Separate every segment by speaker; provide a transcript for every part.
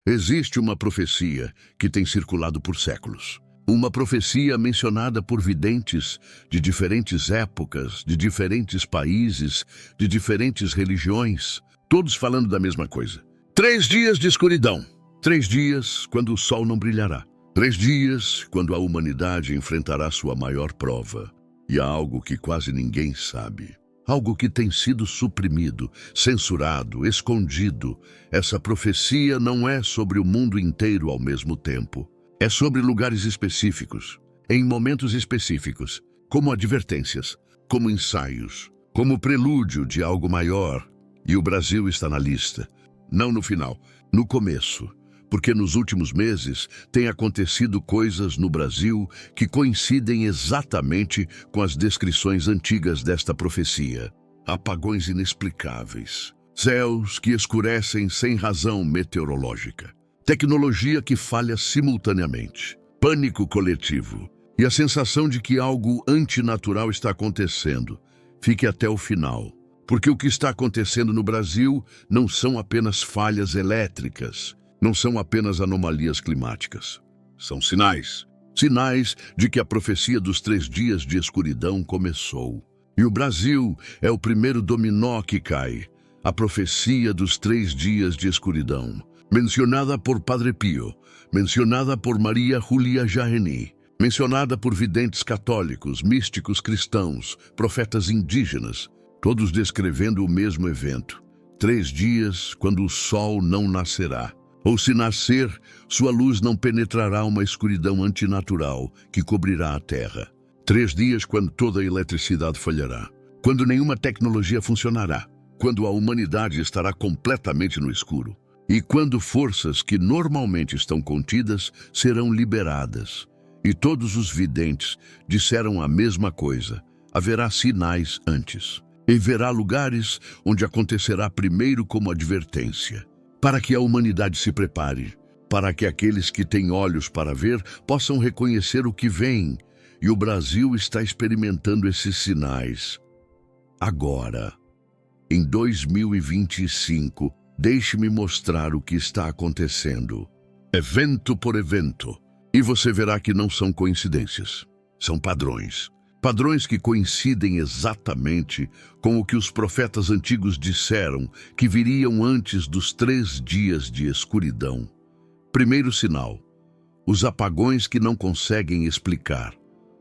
Speaker 1: Existe uma profecia que tem circulado por séculos. Uma profecia mencionada por videntes de diferentes épocas, de diferentes países, de diferentes religiões, todos falando da mesma coisa. 3 dias de escuridão. 3 dias quando o sol não brilhará. 3 dias quando a humanidade enfrentará sua maior prova. E há algo que quase ninguém sabe. Algo que tem sido suprimido, censurado, escondido. Essa profecia não é sobre o mundo inteiro ao mesmo tempo. É sobre lugares específicos, em momentos específicos, como advertências, como ensaios, como prelúdio de algo maior. E o Brasil está na lista. Não no final, no começo. Porque nos últimos meses têm acontecido coisas no Brasil que coincidem exatamente com as descrições antigas desta profecia. Apagões inexplicáveis, céus que escurecem sem razão meteorológica, tecnologia que falha simultaneamente, pânico coletivo e a sensação de que algo antinatural está acontecendo. Fique até o final, porque o que está acontecendo no Brasil não são apenas falhas elétricas, não são apenas anomalias climáticas. São sinais. Sinais de que a profecia dos 3 dias de escuridão começou. E o Brasil é o primeiro dominó que cai. A profecia dos 3 dias de escuridão. Mencionada por Padre Pio. Mencionada por Maria Júlia Jaeni. Mencionada por videntes católicos, místicos cristãos, profetas indígenas. Todos descrevendo o mesmo evento. 3 dias quando o sol não nascerá. Ou se nascer, sua luz não penetrará uma escuridão antinatural que cobrirá a terra. 3 dias quando toda a eletricidade falhará. Quando nenhuma tecnologia funcionará. Quando a humanidade estará completamente no escuro. E quando forças que normalmente estão contidas serão liberadas. E todos os videntes disseram a mesma coisa. Haverá sinais antes. E verá lugares onde acontecerá primeiro como advertência. Para que a humanidade se prepare, para que aqueles que têm olhos para ver possam reconhecer o que vem. E o Brasil está experimentando esses sinais. Agora, em 2025, deixe-me mostrar o que está acontecendo, evento por evento. E você verá que não são coincidências, são padrões. Padrões que coincidem exatamente com o que os profetas antigos disseram que viriam antes dos 3 dias de escuridão. Primeiro sinal, os apagões que não conseguem explicar.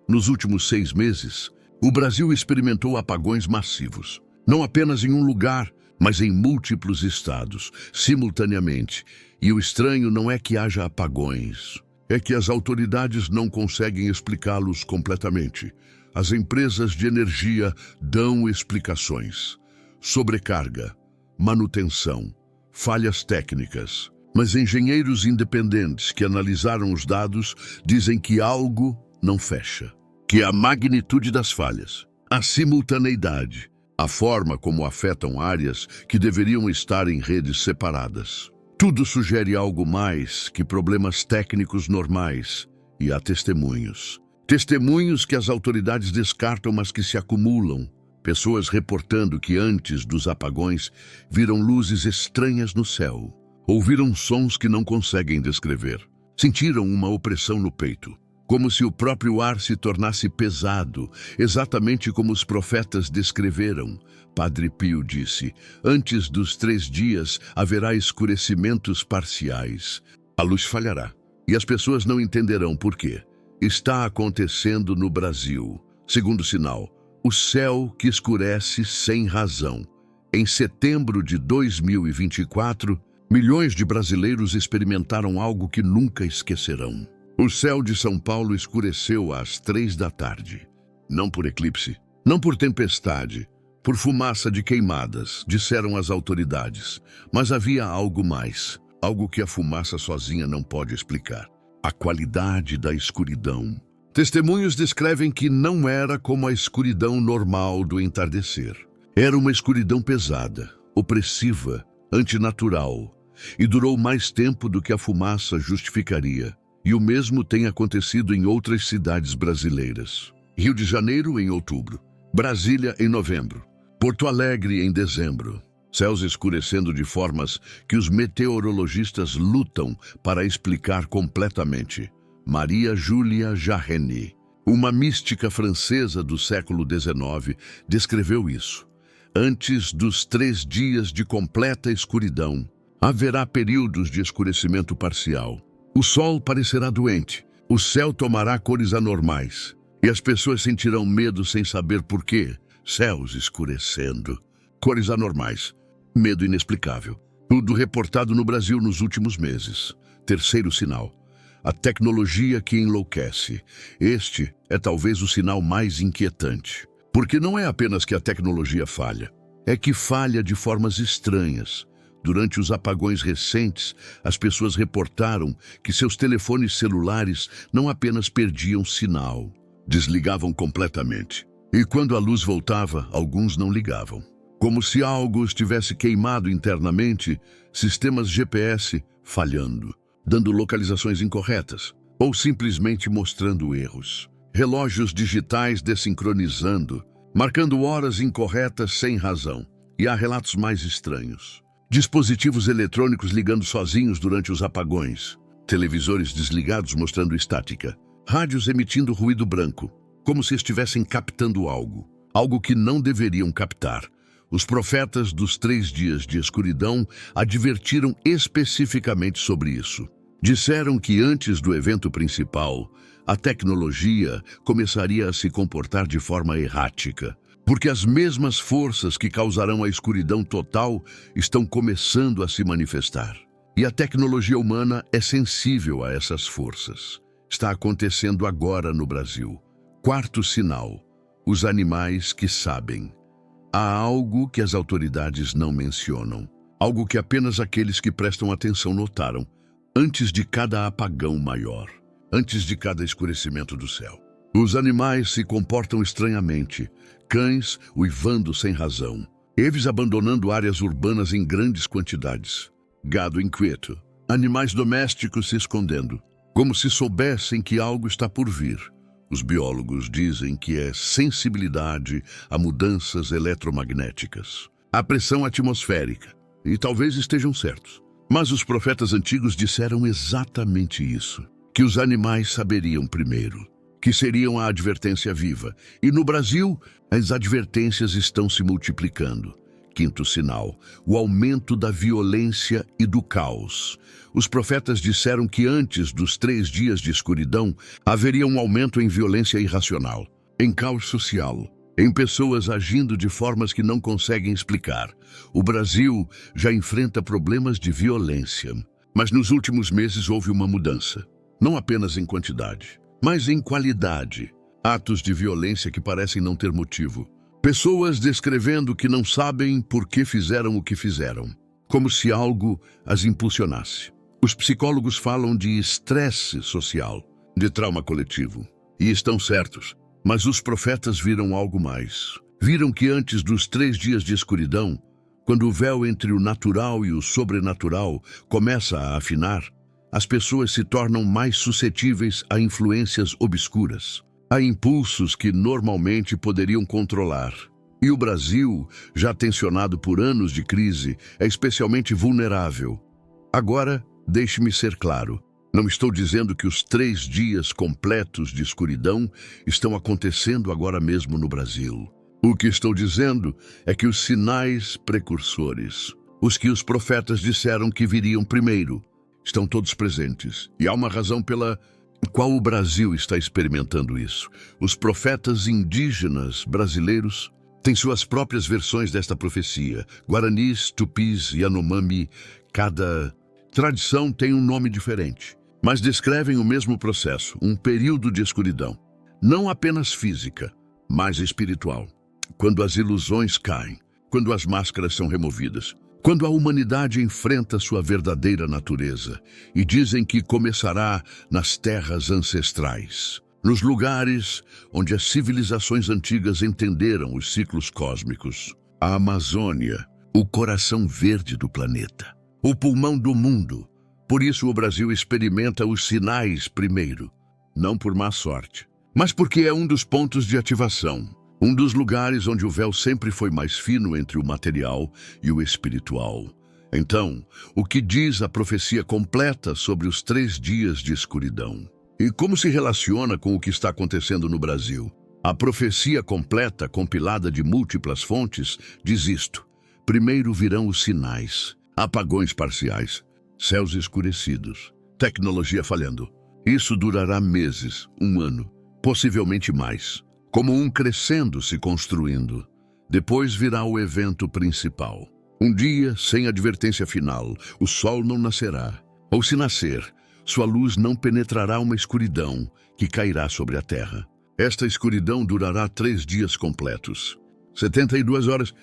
Speaker 1: Nos últimos 6 meses, o Brasil experimentou apagões massivos. Não apenas em um lugar, mas em múltiplos estados, simultaneamente. E o estranho não é que haja apagões, é que as autoridades não conseguem explicá-los completamente. As empresas de energia dão explicações. Sobrecarga, manutenção, falhas técnicas. Mas engenheiros independentes que analisaram os dados dizem que algo não fecha. Que a magnitude das falhas, a simultaneidade, a forma como afetam áreas que deveriam estar em redes separadas. Tudo sugere algo mais que problemas técnicos normais, e há testemunhos. Testemunhos que as autoridades descartam, mas que se acumulam. Pessoas reportando que antes dos apagões viram luzes estranhas no céu. Ouviram sons que não conseguem descrever. Sentiram uma opressão no peito. Como se o próprio ar se tornasse pesado, exatamente como os profetas descreveram. Padre Pio disse, antes dos 3 dias haverá escurecimentos parciais. A luz falhará, e as pessoas não entenderão por quê. Está acontecendo no Brasil. Segundo sinal, o céu que escurece sem razão. Em setembro de 2024, milhões de brasileiros experimentaram algo que nunca esquecerão. O céu de São Paulo escureceu às 3 da tarde. Não por eclipse, não por tempestade, por fumaça de queimadas, disseram as autoridades. Mas havia algo mais, algo que a fumaça sozinha não pode explicar. A qualidade da escuridão. Testemunhos descrevem que não era como a escuridão normal do entardecer. Era uma escuridão pesada, opressiva, antinatural, e durou mais tempo do que a fumaça justificaria. E o mesmo tem acontecido em outras cidades brasileiras. Rio de Janeiro em outubro, Brasília em novembro, Porto Alegre em dezembro. céus escurecendo de formas que os meteorologistas lutam para explicar completamente. Maria Júlia Jarreni, uma mística francesa do século XIX, descreveu isso. Antes dos 3 dias de completa escuridão, haverá períodos de escurecimento parcial. O sol parecerá doente, o céu tomará cores anormais, e as pessoas sentirão medo sem saber por quê. Céus escurecendo, cores anormais, medo inexplicável. Tudo reportado no Brasil nos últimos meses. Terceiro sinal: a tecnologia que enlouquece. Este é talvez o sinal mais inquietante. Porque não é apenas que a tecnologia falha, é que falha de formas estranhas. Durante os apagões recentes, as pessoas reportaram que seus telefones celulares não apenas perdiam sinal, desligavam completamente. E quando a luz voltava, alguns não ligavam. Como se algo estivesse queimado internamente, sistemas GPS falhando, dando localizações incorretas, ou simplesmente mostrando erros. Relógios digitais desincronizando, marcando horas incorretas sem razão. E há relatos mais estranhos. Dispositivos eletrônicos ligando sozinhos durante os apagões. Televisores desligados mostrando estática. Rádios emitindo ruído branco, como se estivessem captando algo que não deveriam captar. Os profetas dos 3 dias de escuridão advertiram especificamente sobre isso. Disseram que antes do evento principal, a tecnologia começaria a se comportar de forma errática, porque as mesmas forças que causarão a escuridão total estão começando a se manifestar. E a tecnologia humana é sensível a essas forças. Está acontecendo agora no Brasil. Quarto sinal: os animais que sabem. Há algo que as autoridades não mencionam, algo que apenas aqueles que prestam atenção notaram, antes de cada apagão maior, antes de cada escurecimento do céu. Os animais se comportam estranhamente, cães uivando sem razão, aves abandonando áreas urbanas em grandes quantidades, gado inquieto, animais domésticos se escondendo, como se soubessem que algo está por vir. Os biólogos dizem que é sensibilidade a mudanças eletromagnéticas, a pressão atmosférica, e talvez estejam certos. Mas os profetas antigos disseram exatamente isso, que os animais saberiam primeiro, que seriam a advertência viva. E no Brasil, as advertências estão se multiplicando. Quinto sinal: o aumento da violência e do caos. Os profetas disseram que antes dos 3 dias de escuridão, haveria um aumento em violência irracional, em caos social, em pessoas agindo de formas que não conseguem explicar. O Brasil já enfrenta problemas de violência, mas nos últimos meses houve uma mudança, não apenas em quantidade, mas em qualidade. Atos de violência que parecem não ter motivo. Pessoas descrevendo que não sabem por que fizeram o que fizeram, como se algo as impulsionasse. Os psicólogos falam de estresse social, de trauma coletivo, e estão certos. Mas os profetas viram algo mais. Viram que antes dos 3 dias de escuridão, quando o véu entre o natural e o sobrenatural começa a afinar, as pessoas se tornam mais suscetíveis a influências obscuras, a impulsos que normalmente poderiam controlar. E o Brasil, já tensionado por anos de crise, é especialmente vulnerável. Agora, deixe-me ser claro. Não estou dizendo que os 3 dias completos de escuridão estão acontecendo agora mesmo no Brasil. O que estou dizendo é que os sinais precursores, os que os profetas disseram que viriam primeiro, estão todos presentes. E há uma razão pela qual o Brasil está experimentando isso. Os profetas indígenas brasileiros têm suas próprias versões desta profecia. Guaranis, Tupis, Yanomami, cada tradição tem um nome diferente, mas descrevem o mesmo processo, um período de escuridão, não apenas física, mas espiritual. Quando as ilusões caem, quando as máscaras são removidas, quando a humanidade enfrenta sua verdadeira natureza, e dizem que começará nas terras ancestrais, nos lugares onde as civilizações antigas entenderam os ciclos cósmicos. A Amazônia, o coração verde do planeta, o pulmão do mundo. Por isso o Brasil experimenta os sinais primeiro, não por má sorte, mas porque é um dos pontos de ativação. Um dos lugares onde o véu sempre foi mais fino entre o material e o espiritual. Então, o que diz a profecia completa sobre os 3 dias de escuridão? E como se relaciona com o que está acontecendo no Brasil? A profecia completa, compilada de múltiplas fontes, diz isto: primeiro virão os sinais, apagões parciais, céus escurecidos, tecnologia falhando. Isso durará meses, 1 ano, possivelmente mais, como um crescendo se construindo. Depois virá o evento principal. Um dia, sem advertência final, o sol não nascerá. Ou se nascer, sua luz não penetrará uma escuridão que cairá sobre a terra. Esta escuridão durará 3 dias completos, 72 horas.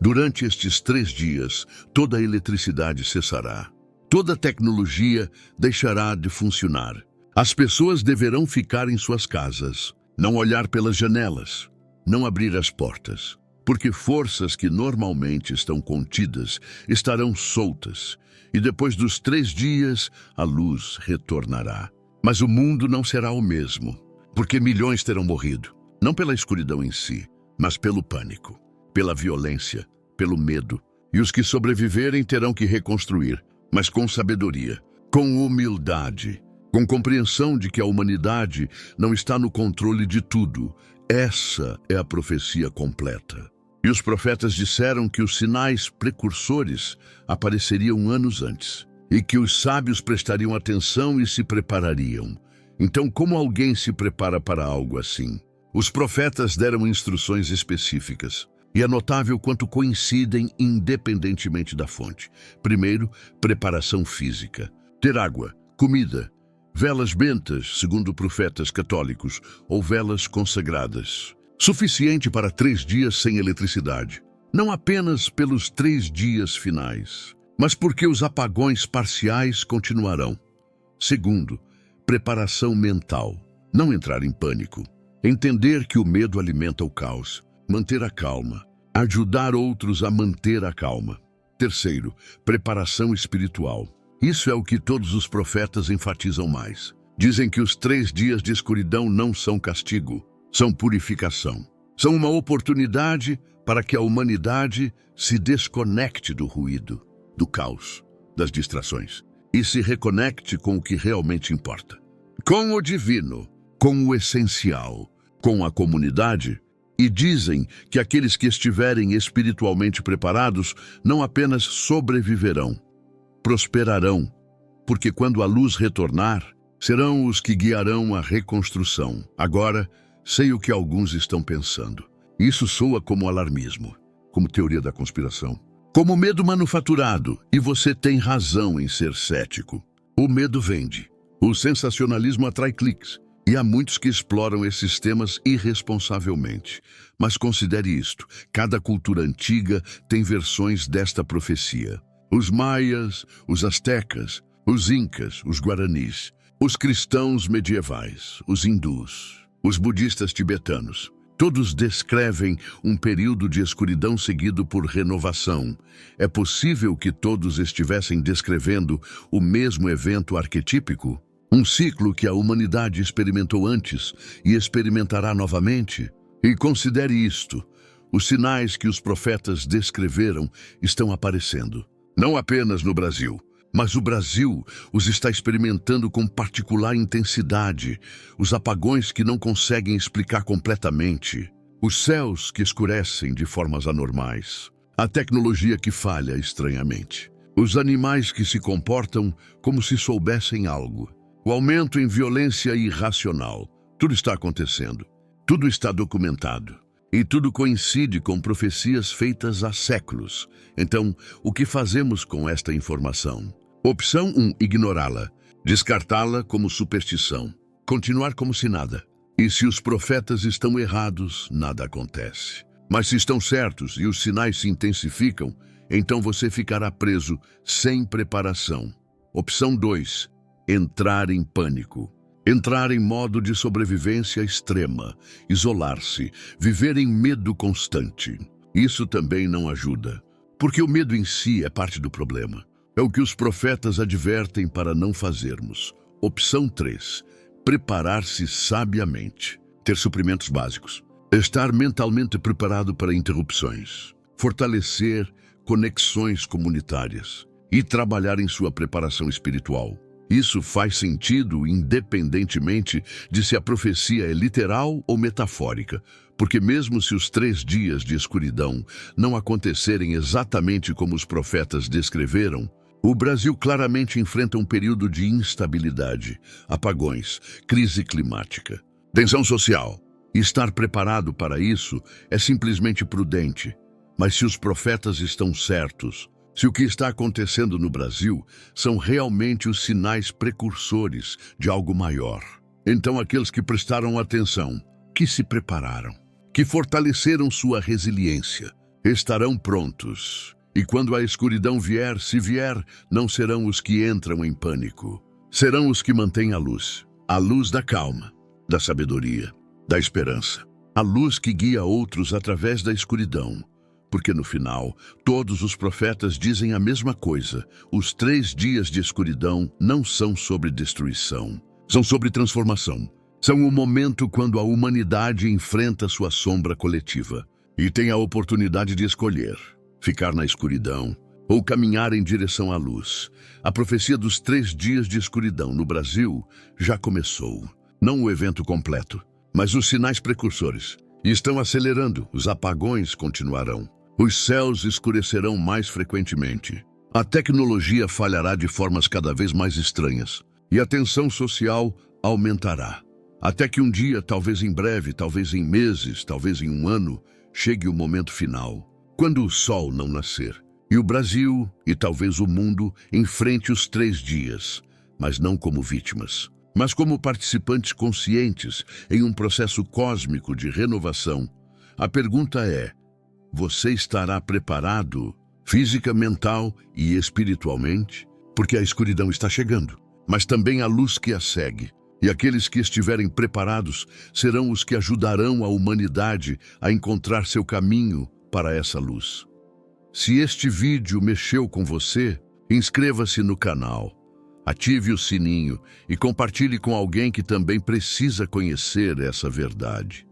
Speaker 1: Durante estes 3 dias, toda a eletricidade cessará. Toda a tecnologia deixará de funcionar. As pessoas deverão ficar em suas casas, não olhar pelas janelas, não abrir as portas, porque forças que normalmente estão contidas estarão soltas, e depois dos 3 dias a luz retornará. Mas o mundo não será o mesmo, porque milhões terão morrido, não pela escuridão em si, mas pelo pânico, pela violência, pelo medo. E os que sobreviverem terão que reconstruir, mas com sabedoria, com humildade, com compreensão de que a humanidade não está no controle de tudo. Essa é a profecia completa. E os profetas disseram que os sinais precursores apareceriam anos antes, e que os sábios prestariam atenção e se preparariam. Então, como alguém se prepara para algo assim? Os profetas deram instruções específicas, e é notável quanto coincidem independentemente da fonte. Primeiro, preparação física. Ter água, comida, velas bentas, segundo profetas católicos, ou velas consagradas. Suficiente para 3 dias sem eletricidade. Não apenas pelos 3 dias finais, mas porque os apagões parciais continuarão. Segundo, preparação mental. Não entrar em pânico. Entender que o medo alimenta o caos. Manter a calma. Ajudar outros a manter a calma. Terceiro, preparação espiritual. Isso é o que todos os profetas enfatizam mais. Dizem que os 3 dias de escuridão não são castigo, são purificação. São uma oportunidade para que a humanidade se desconecte do ruído, do caos, das distrações, e se reconecte com o que realmente importa. Com o divino, com o essencial, com a comunidade. E dizem que aqueles que estiverem espiritualmente preparados não apenas sobreviverão, prosperarão, porque quando a luz retornar, serão os que guiarão a reconstrução. Agora, sei o que alguns estão pensando. Isso soa como alarmismo, como teoria da conspiração, como medo manufaturado, e você tem razão em ser cético. O medo vende, o sensacionalismo atrai cliques, e há muitos que exploram esses temas irresponsavelmente. Mas considere isto, cada cultura antiga tem versões desta profecia. Os maias, os astecas, os incas, os guaranis, os cristãos medievais, os hindus, os budistas tibetanos. Todos descrevem um período de escuridão seguido por renovação. É possível que todos estivessem descrevendo o mesmo evento arquetípico? Um ciclo que a humanidade experimentou antes e experimentará novamente? E considere isto: os sinais que os profetas descreveram estão aparecendo. Não apenas no Brasil, mas o Brasil os está experimentando com particular intensidade. Os apagões que não conseguem explicar completamente. Os céus que escurecem de formas anormais. A tecnologia que falha estranhamente. Os animais que se comportam como se soubessem algo. O aumento em violência irracional. Tudo está acontecendo. Tudo está documentado. E tudo coincide com profecias feitas há séculos. Então, o que fazemos com esta informação? Opção 1, ignorá-la. Descartá-la como superstição. Continuar como se nada. E se os profetas estão errados, nada acontece. Mas se estão certos e os sinais se intensificam, então você ficará preso sem preparação. Opção 2, entrar em pânico. Entrar em modo de sobrevivência extrema, isolar-se, viver em medo constante. Isso também não ajuda, porque o medo em si é parte do problema. É o que os profetas advertem para não fazermos. Opção 3, preparar-se sabiamente. Ter suprimentos básicos. Estar mentalmente preparado para interrupções, fortalecer conexões comunitárias e trabalhar em sua preparação espiritual. Isso faz sentido independentemente de se a profecia é literal ou metafórica, porque mesmo se os 3 dias de escuridão não acontecerem exatamente como os profetas descreveram, o Brasil claramente enfrenta um período de instabilidade, apagões, crise climática, tensão social. Estar preparado para isso é simplesmente prudente. Mas se os profetas estão certos, se o que está acontecendo no Brasil são realmente os sinais precursores de algo maior, então aqueles que prestaram atenção, que se prepararam, que fortaleceram sua resiliência, estarão prontos. E quando a escuridão vier, se vier, não serão os que entram em pânico. Serão os que mantêm a luz da calma, da sabedoria, da esperança, a luz que guia outros através da escuridão. Porque no final, todos os profetas dizem a mesma coisa. Os 3 dias de escuridão não são sobre destruição, são sobre transformação. São o momento quando a humanidade enfrenta sua sombra coletiva e tem a oportunidade de escolher ficar na escuridão ou caminhar em direção à luz. A profecia dos 3 dias de escuridão no Brasil já começou. Não o evento completo, mas os sinais precursores. Estão acelerando, os apagões continuarão. Os céus escurecerão mais frequentemente. A tecnologia falhará de formas cada vez mais estranhas. E a tensão social aumentará. Até que um dia, talvez em breve, talvez em meses, talvez em um ano, chegue o momento final. Quando o sol não nascer, e o Brasil, e talvez o mundo, enfrente os 3 dias, mas não como vítimas, mas como participantes conscientes em um processo cósmico de renovação. A pergunta é: você estará preparado, física, mental e espiritualmente? Porque a escuridão está chegando, mas também a luz que a segue. E aqueles que estiverem preparados serão os que ajudarão a humanidade a encontrar seu caminho para essa luz. Se este vídeo mexeu com você, inscreva-se no canal, ative o sininho e compartilhe com alguém que também precisa conhecer essa verdade.